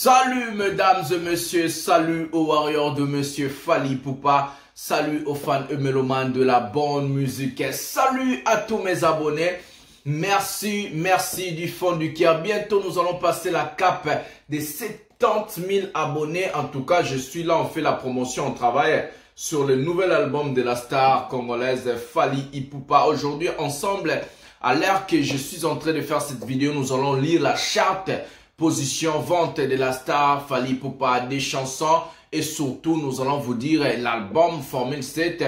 Salut mesdames et messieurs, salut aux warriors de monsieur Fally Ipupa, salut aux fans et mélomanes de la bonne musique, salut à tous mes abonnés, merci du fond du cœur. Bientôt nous allons passer la cape des 70 000 abonnés. En tout cas, je suis là, on fait la promotion, on travaille sur le nouvel album de la star congolaise Fally Ipupa. Aujourd'hui, ensemble, à l'heure que je suis en train de faire cette vidéo, nous allons lire la charte position vente de la star Fally Ipupa, des chansons et surtout nous allons vous dire l'album Formule 7.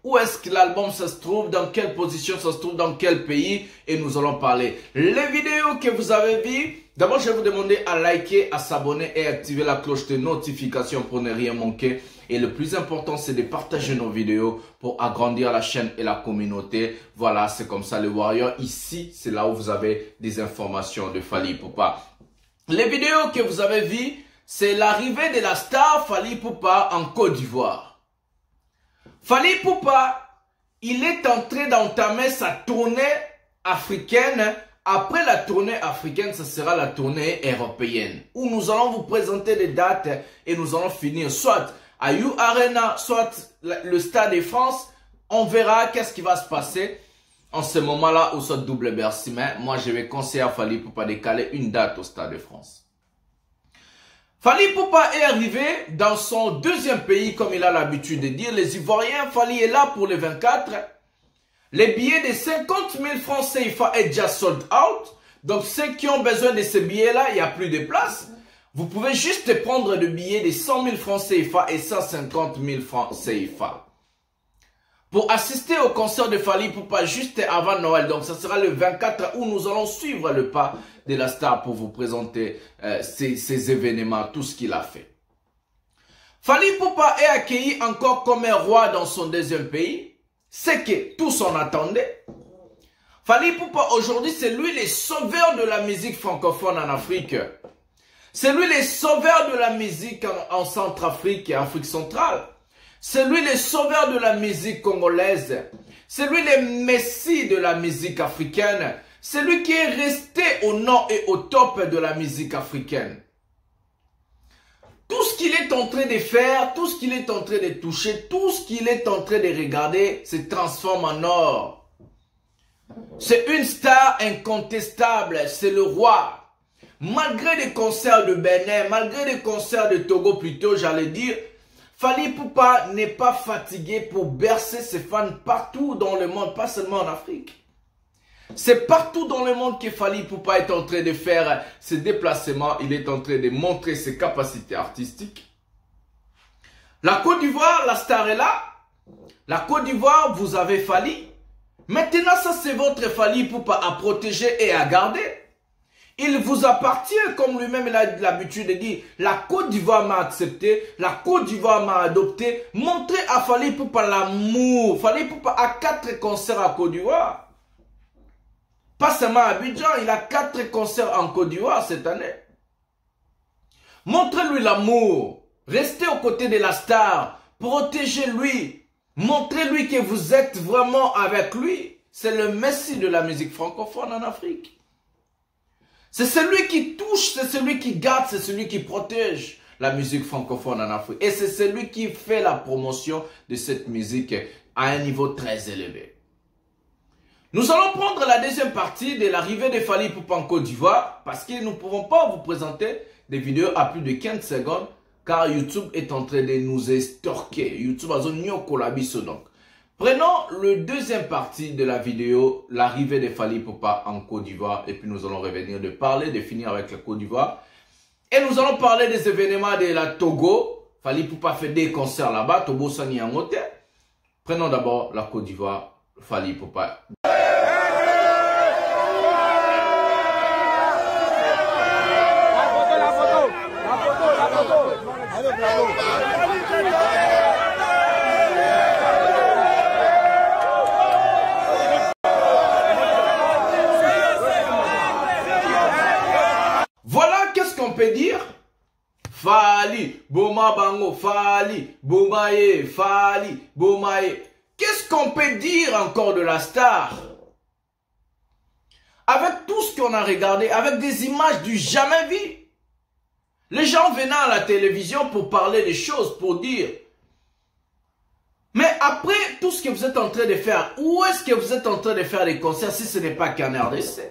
Où est-ce que l'album ça se trouve, dans quelle position ça se trouve, dans quel pays, et nous allons parler. Les vidéos que vous avez vues, d'abord je vais vous demander à liker, à s'abonner et activer la cloche de notification pour ne rien manquer. Et le plus important, c'est de partager nos vidéos pour agrandir la chaîne et la communauté. Voilà, c'est comme ça les Warriors. Ici, c'est là où vous avez des informations de Fally Ipupa. Les vidéos que vous avez vues, c'est l'arrivée de la star Fally Ipupa en Côte d'Ivoire. Fally Ipupa, il est en train d'entamer sa tournée africaine. Après la tournée africaine, ce sera la tournée européenne, où nous allons vous présenter des dates et nous allons finir soit à U Arena, soit le Stade de France. On verra qu'est-ce qui va se passer en ce moment-là ou soit double Bercy. Mais moi, je vais conseiller à Fally Ipupa de caler une date au Stade de France. Fally Ipupa est arrivé dans son deuxième pays, comme il a l'habitude de dire. Les Ivoiriens, Fally est là pour les 24. Les billets de 50 000 francs CFA est déjà sold out. Donc, ceux qui ont besoin de ces billets-là, il n'y a plus de place. Vous pouvez juste prendre le billet de 100 000 francs CFA et 150 000 francs CFA. Pour assister au concert de Fally Ipupa juste avant Noël. Donc, ça sera le 24 où nous allons suivre le pas de la star pour vous présenter ces événements, tout ce qu'il a fait. Fally Ipupa est accueilli encore comme un roi dans son deuxième pays. C'est que tous en attendaient. Fally Ipupa aujourd'hui, c'est lui le sauveur de la musique francophone en Afrique. C'est lui le sauveur de la musique en Centrafrique et Afrique centrale. C'est lui le sauveur de la musique congolaise. C'est lui le messie de la musique africaine. C'est lui qui est resté au nord et au top de la musique africaine. Tout ce qu'il est en train de faire, tout ce qu'il est en train de toucher, tout ce qu'il est en train de regarder se transforme en or. C'est une star incontestable, c'est le roi. Malgré les concerts de Bénin, malgré les concerts de Togo plutôt, j'allais dire, Fally Ipupa n'est pas fatigué pour bercer ses fans partout dans le monde, pas seulement en Afrique. C'est partout dans le monde que Fally Ipupa est en train de faire ses déplacements, il est en train de montrer ses capacités artistiques. La Côte d'Ivoire, la star est là. La Côte d'Ivoire, vous avez Fally. Maintenant, ça c'est votre Fally Ipupa à protéger et à garder. Il vous appartient, comme lui-même il a l'habitude de dire, la Côte d'Ivoire m'a accepté, la Côte d'Ivoire m'a adopté. Montrez à Fally Ipupa l'amour. Fally Ipupa a 4 concerts à Côte d'Ivoire. Pas seulement à Abidjan, il a 4 concerts en Côte d'Ivoire cette année. Montrez-lui l'amour. Restez aux côtés de la star. Protégez-lui. Montrez-lui que vous êtes vraiment avec lui. C'est le messie de la musique francophone en Afrique. C'est celui qui touche, c'est celui qui garde, c'est celui qui protège la musique francophone en Afrique. Et c'est celui qui fait la promotion de cette musique à un niveau très élevé. Nous allons prendre la deuxième partie de l'arrivée de Fally Ipupa en Côte d'Ivoire parce que nous ne pouvons pas vous présenter des vidéos à plus de 15 secondes car YouTube est en train de nous estorquer. YouTube a zone kolabiso donc. Prenons le deuxième partie de la vidéo, l'arrivée de Fally Ipupa en Côte d'Ivoire. Et puis nous allons revenir de parler, de finir avec la Côte d'Ivoire. Et nous allons parler des événements de la Togo. Fally Ipupa fait des concerts là-bas, Togo Sani en hôtel. Prenons d'abord la Côte d'Ivoire, Fally Ipupa. On peut dire Fally, Boma Bango, Fally, Bomaye, Fally, Bomaye. Qu'est-ce qu'on peut dire encore de la star? Avec tout ce qu'on a regardé, avec des images du jamais vu. Les gens venaient à la télévision pour parler des choses, pour dire. Mais après tout ce que vous êtes en train de faire, où est-ce que vous êtes en train de faire des concerts si ce n'est pas qu'en RDC?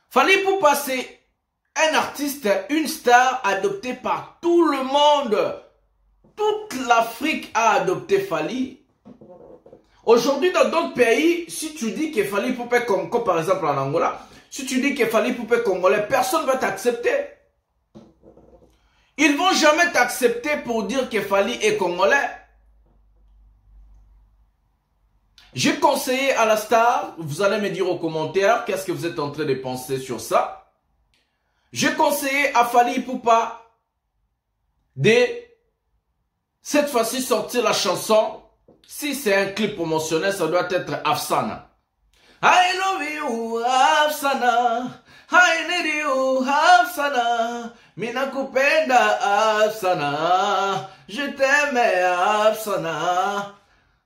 Fally Ipupa, c'est un artiste, une star adoptée par tout le monde. Toute l'Afrique a adopté Fally. Aujourd'hui, dans d'autres pays, si tu dis que Fally Ipupa est comme par exemple en Angola, si tu dis que Fally Ipupa est congolais, personne ne va t'accepter. Ils ne vont jamais t'accepter pour dire que Fally est congolais. J'ai conseillé à la star, vous allez me dire aux commentaires qu'est-ce que vous êtes en train de penser sur ça. J'ai conseillé à Fally Ipupa de cette fois-ci sortir la chanson. Si c'est un clip promotionnel, ça doit être Afsana. I love you, Afsana. I need you, Afsana. Minakupenda, Afsana. Je t'aime, Afsana.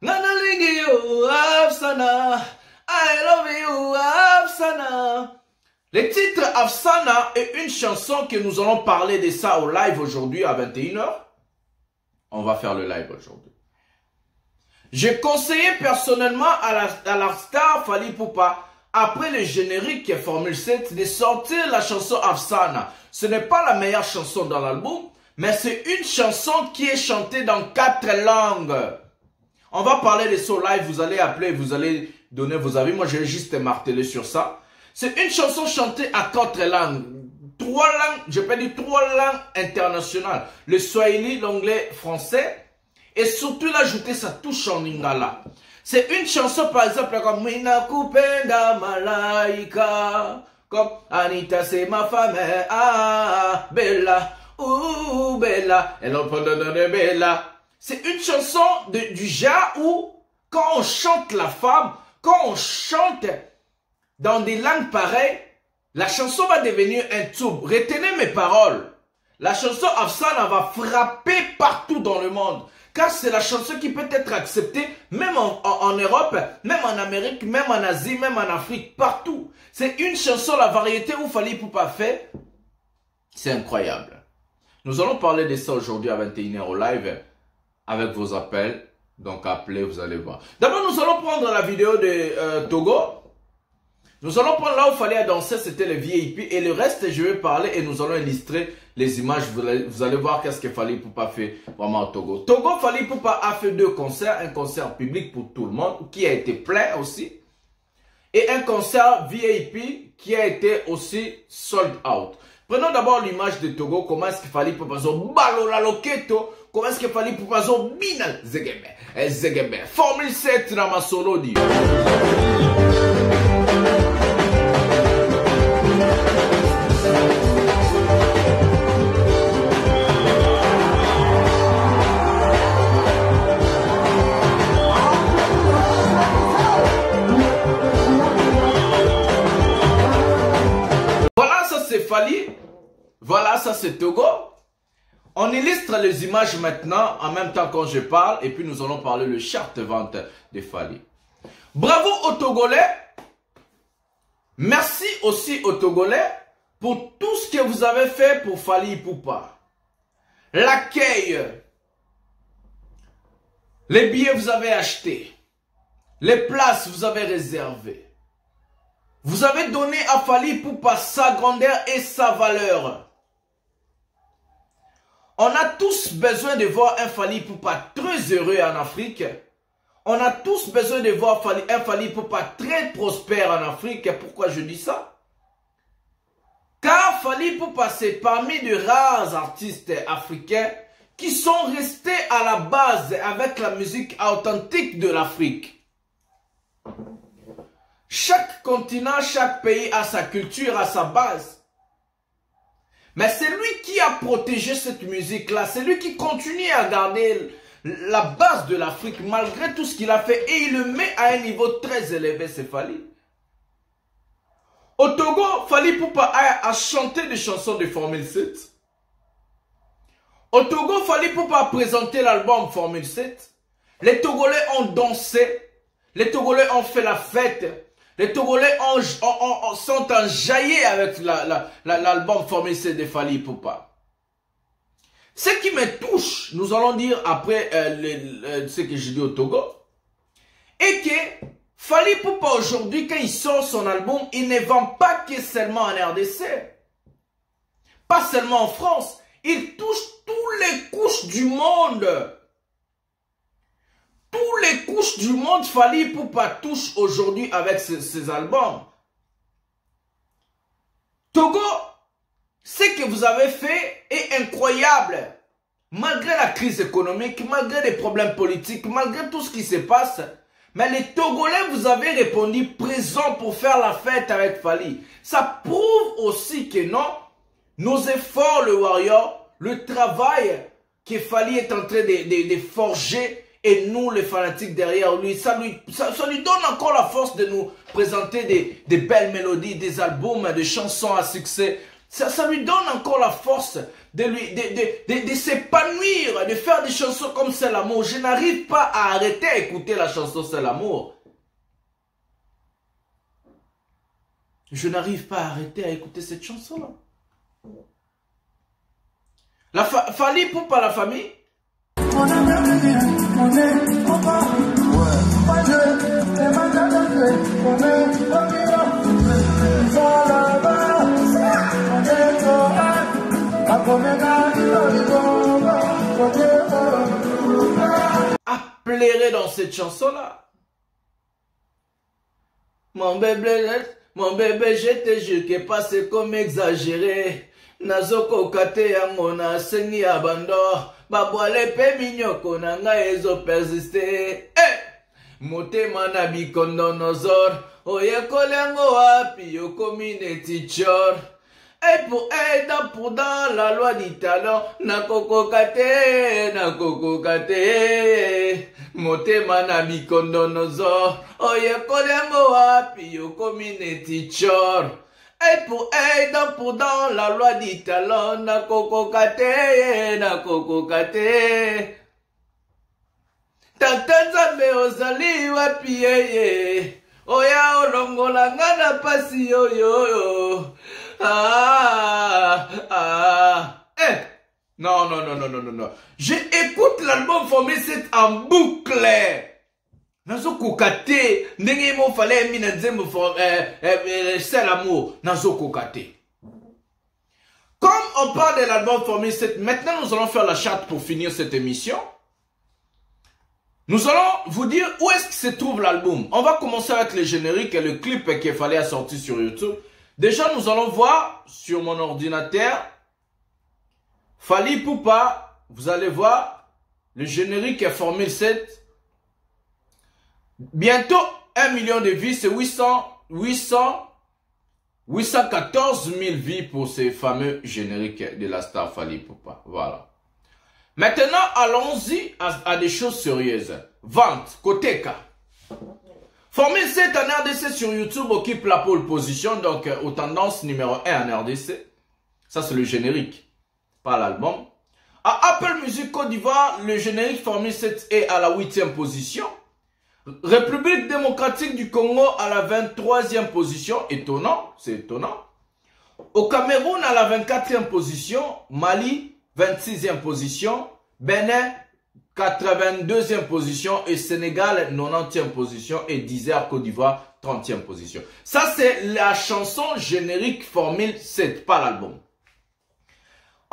Nanalingi you, Afsana. I love you, Afsana. Le titre Afsana est une chanson que nous allons parler de ça au live aujourd'hui à 21 h. On va faire le live aujourd'hui. J'ai conseillé personnellement à la star Fally Ipupa, après le générique Formule 7, de sortir la chanson Afsana. Ce n'est pas la meilleure chanson dans l'album, mais c'est une chanson qui est chantée dans 4 langues. On va parler de ça au live, vous allez appeler, vous allez donner vos avis. Moi, je vais juste marteler sur ça. C'est une chanson chantée à 4 langues. 3 langues, je peux dire 3 langues internationales. Le Swahili, l'anglais, français. Et surtout, l'ajouter sa touche en lingala. C'est une chanson, par exemple, comme Minakupenda Malaika. Comme Anita, c'est ma femme. Ah, Bella. Ouh, Bella. Elle en prend de Bella. C'est une chanson du genre où, quand on chante la femme, quand on chante dans des langues pareilles, la chanson va devenir un tube. Retenez mes paroles. La chanson Afsana va frapper partout dans le monde. Car c'est la chanson qui peut être acceptée même en Europe, même en Amérique, même en Asie, même en Afrique, partout. C'est une chanson, la variété où Fally Ipupa fait. C'est incroyable. Nous allons parler de ça aujourd'hui à 21 h au live avec vos appels. Donc appelez, vous allez voir. D'abord, nous allons prendre la vidéo de Togo. Nous allons prendre là où Fally a dansé, c'était les VIP. Et le reste, je vais parler et nous allons illustrer les images. Vous allez voir qu'est-ce que Fally Ipupa fait vraiment au Togo. Togo, Fally Ipupa a fait 2 concerts. Un concert public pour tout le monde qui a été plein aussi. Et un concert VIP qui a été aussi sold out. Prenons d'abord l'image de Togo. Comment est-ce que Fally Ipupa zo balo la loketo. Comment est-ce que Fally Ipupa zo bina zegebe. Zegebe. Formule 7 dans ma solo dit. Fally, voilà, ça c'est Togo. On illustre les images maintenant en même temps quand je parle et puis nous allons parler le chart vente de Fally. Bravo aux Togolais. Merci aussi aux Togolais pour tout ce que vous avez fait pour Fally Ipupa. L'accueil, les billets vous avez achetés, les places vous avez réservées. Vous avez donné à Fally Ipupa sa grandeur et sa valeur. On a tous besoin de voir un Fally Ipupa très heureux en Afrique. On a tous besoin de voir un Fally Ipupa très prospère en Afrique. Pourquoi je dis ça? Car Fally Ipupa, c'est parmi de rares artistes africains qui sont restés à la base avec la musique authentique de l'Afrique. Chaque continent, chaque pays a sa culture, a sa base. Mais c'est lui qui a protégé cette musique-là. C'est lui qui continue à garder la base de l'Afrique malgré tout ce qu'il a fait. Et il le met à un niveau très élevé, c'est Fally. Au Togo, Fally Ipupa a chanté des chansons de Formule 7. Au Togo, Fally Ipupa a présenté l'album Formule 7. Les Togolais ont dansé. Les Togolais ont fait la fête. Les Togolais sont enjaillés avec l'album Formule 7 de Fally Ipupa. Ce qui me touche, nous allons dire après ce que j'ai dit au Togo, est que Fally Ipupa aujourd'hui, quand il sort son album, il ne vend pas que seulement en RDC. Pas seulement en France. Il touche toutes les couches du monde. Toutes les couches du monde, Fally Ipupa touche aujourd'hui avec ses albums. Togo, ce que vous avez fait est incroyable. Malgré la crise économique, malgré les problèmes politiques, malgré tout ce qui se passe, mais les Togolais, vous avez répondu présent pour faire la fête avec Fally. Ça prouve aussi que non, nos efforts, le Warrior, le travail que Fally est en train de forger, et nous, les fanatiques derrière lui, ça lui donne encore la force de nous présenter des belles mélodies, des albums, des chansons à succès. Ça lui donne encore la force de s'épanouir, de faire des chansons comme C'est l'amour. Je n'arrive pas à arrêter à écouter la chanson C'est l'amour. Je n'arrive pas à arrêter à écouter cette chanson-là. Fally Ipupa, la famille. Pleurer dans cette chanson-là. Mon bébé, je te jure que pas c'est comme exagéré. Nazoko kate yango na sengi abando. Babwale pe minyoko na nga ezo persiste. Motema na bikondo nozor. Oye kolengo wapi yokomi neti chor. Et pour dans la loi du talent, na koko kate, motema na bikondo nozo, oye kolengo wapi yokomi neti chor. Et pour dans la loi du talent, na koko kate, tata nzambe ozali wapi yeye, oya olongola nga na pasi yoyo. Non. J'écoute l'album Formule 7 en boucle. Nazo kokate. Ndenge mo fallait mina nzembo C'est l'amour. Nazo kokate. Comme on parle de l'album Formule 7, maintenant nous allons faire la charte pour finir cette émission. Nous allons vous dire où est-ce que se trouve l'album. On va commencer avec le générique et le clip qu'il fallait sortir sur YouTube. Déjà, nous allons voir sur mon ordinateur Fally Ipupa. Vous allez voir le générique est Formule 7. Bientôt 1 million de vues, c'est 814 000 vues pour ces fameux génériques de la star Fally Ipupa. Voilà. Maintenant, allons-y à des choses sérieuses. Vente, Koteka. Formule 7 en RDC sur YouTube occupe la pole position, donc aux tendances numéro 1 en RDC. Ça, c'est le générique, pas l'album. À Apple Music Côte d'Ivoire, le générique Formule 7 est à la 8e position. République démocratique du Congo à la 23e position. Étonnant, c'est étonnant. Au Cameroun à la 24e position. Mali, 26e position. Bénin, 82e position. Et Sénégal, 90e position. Et Désert Côte d'Ivoire, 30e position. Ça, c'est la chanson générique Formule 7, pas l'album.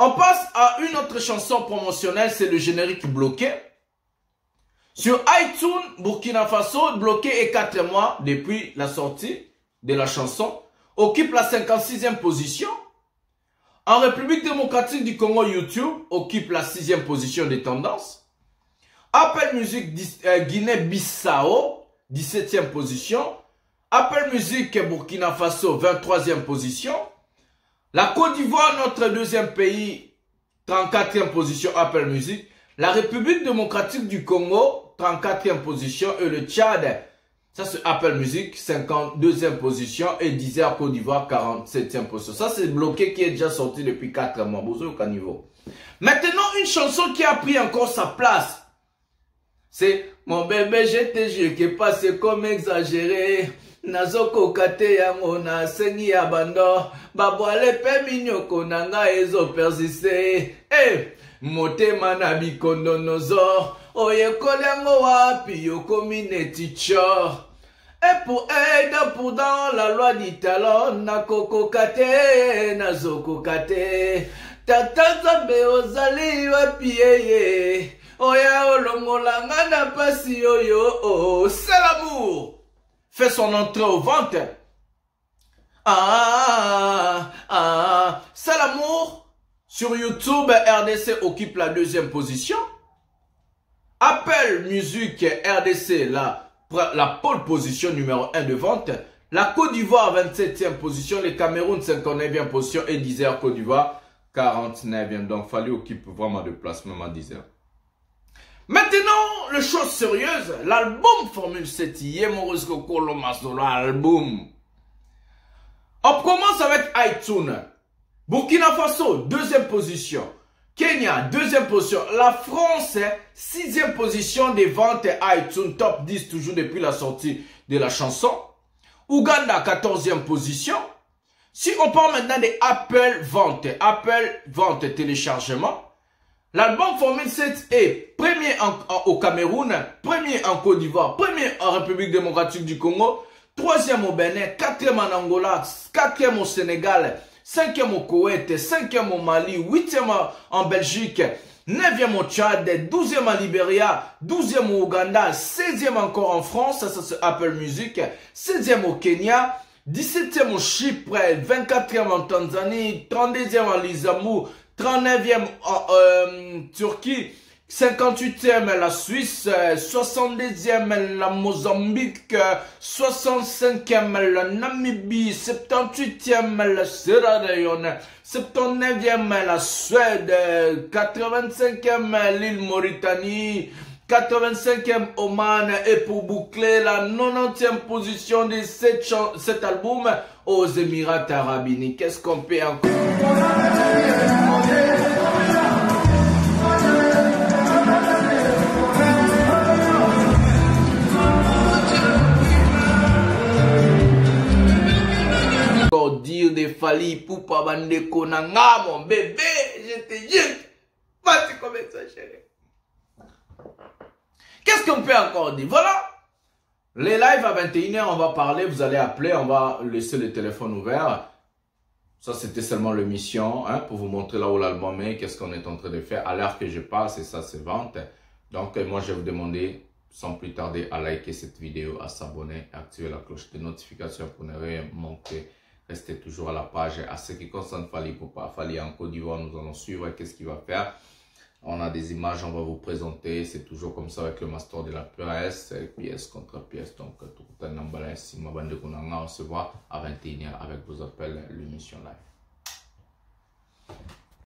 On passe à une autre chanson promotionnelle, c'est le générique bloqué. Sur iTunes, Burkina Faso, bloqué et 4 mois depuis la sortie de la chanson, occupe la 56e position. En République démocratique du Congo, YouTube occupe la 6e position des tendances. Apple Music Guinée-Bissau, 17e position. Apple Music Burkina Faso, 23e position. La Côte d'Ivoire, notre deuxième pays, 34e position Apple Music. La République démocratique du Congo, 34e position. Et le Tchad, ça c'est Apple Music, 52e position. Et Deezer Côte d'Ivoire, 47e position. Ça c'est bloqué qui est déjà sorti depuis 4 mois. Bonjour au niveau. Maintenant, une chanson qui a pris encore sa place. C'est mon bébé, je te jure que pas c'est comme exagéré. Nazoko kate yango na sengi abando. Babwale pe minyoko nanga ezo persiste. Motema na bikondo nozo. Oye kolyango wapi yoko mineti cho. Et pour aider pour dans la loi d'Italo. Na koko kate, nazoko kate. Tata zambe ozali wapi yeye. Oya olongolanga na pasi yoyo. Oh, c'est l'amour. Fait son entrée au ventre. C'est l'amour. Sur YouTube, RDC occupe la 2e position. Apple Music RDC, la pole position numéro 1 de vente. La Côte d'Ivoire, 27e position. Le Cameroun, 59e position. Et Deezer, Côte d'Ivoire, 49e. Donc, Fally occupe vraiment de place, même à Deezer. Maintenant, les choses sérieuses, l'album Formule 7, l'album. On commence avec iTunes. Burkina Faso, 2e position. Kenya, 2e position. La France, 6e position des ventes iTunes, top 10 toujours depuis la sortie de la chanson. Ouganda, 14e position. Si on parle maintenant des Apple Vente téléchargement. L'album Formule 7 est premier au Cameroun, premier en Côte d'Ivoire, premier en République démocratique du Congo, 3e au Bénin, 4e en Angola, 4e au Sénégal, 5e au Koweït, 5e au Mali, 8e en Belgique, 9e au Tchad, 12e en Libéria, 12e au Ouganda, 16e encore en France, ça c'est Apple Music, 16e au Kenya, 17e au Chypre, 24e en Tanzanie, 32e en Lissamou, 39e en Turquie, 58e la Suisse, 70e la Mozambique, 65e la Namibie, 78e la Sierra Leone, 79e la Suède, 85e l'île Mauritanie, 85e Oman et pour boucler la 90e position de cet album aux Émirats Arabes Unis. Qu'est-ce qu'on peut encore? Dire de Fally Ipupa Bandeko Nanga, mon bébé, je te jure, pas comme ça, chérie. Qu'est-ce qu'on peut encore dire? Voilà. Les lives à 21h, on va parler, vous allez appeler, on va laisser le téléphone ouvert. Ça, c'était seulement l'émission, hein, pour vous montrer là où l'album est, qu'est-ce qu'on est en train de faire. À l'heure que je parle, c'est ça, c'est vente. Donc, moi, je vais vous demander, sans plus tarder, à liker cette vidéo, à s'abonner, à activer la cloche de notification pour ne rien manquer. Restez toujours à la page. À ce qui concerne Fally Ipupa, Fally en Côte d'Ivoire, nous allons suivre qu'est-ce qu'il va faire. On a des images, on va vous présenter. C'est toujours comme ça avec le master de la presse, pièce contre pièce. Donc, tout un emballage. Si ma bande de on se voit à 21h avec vos appels, l'émission live.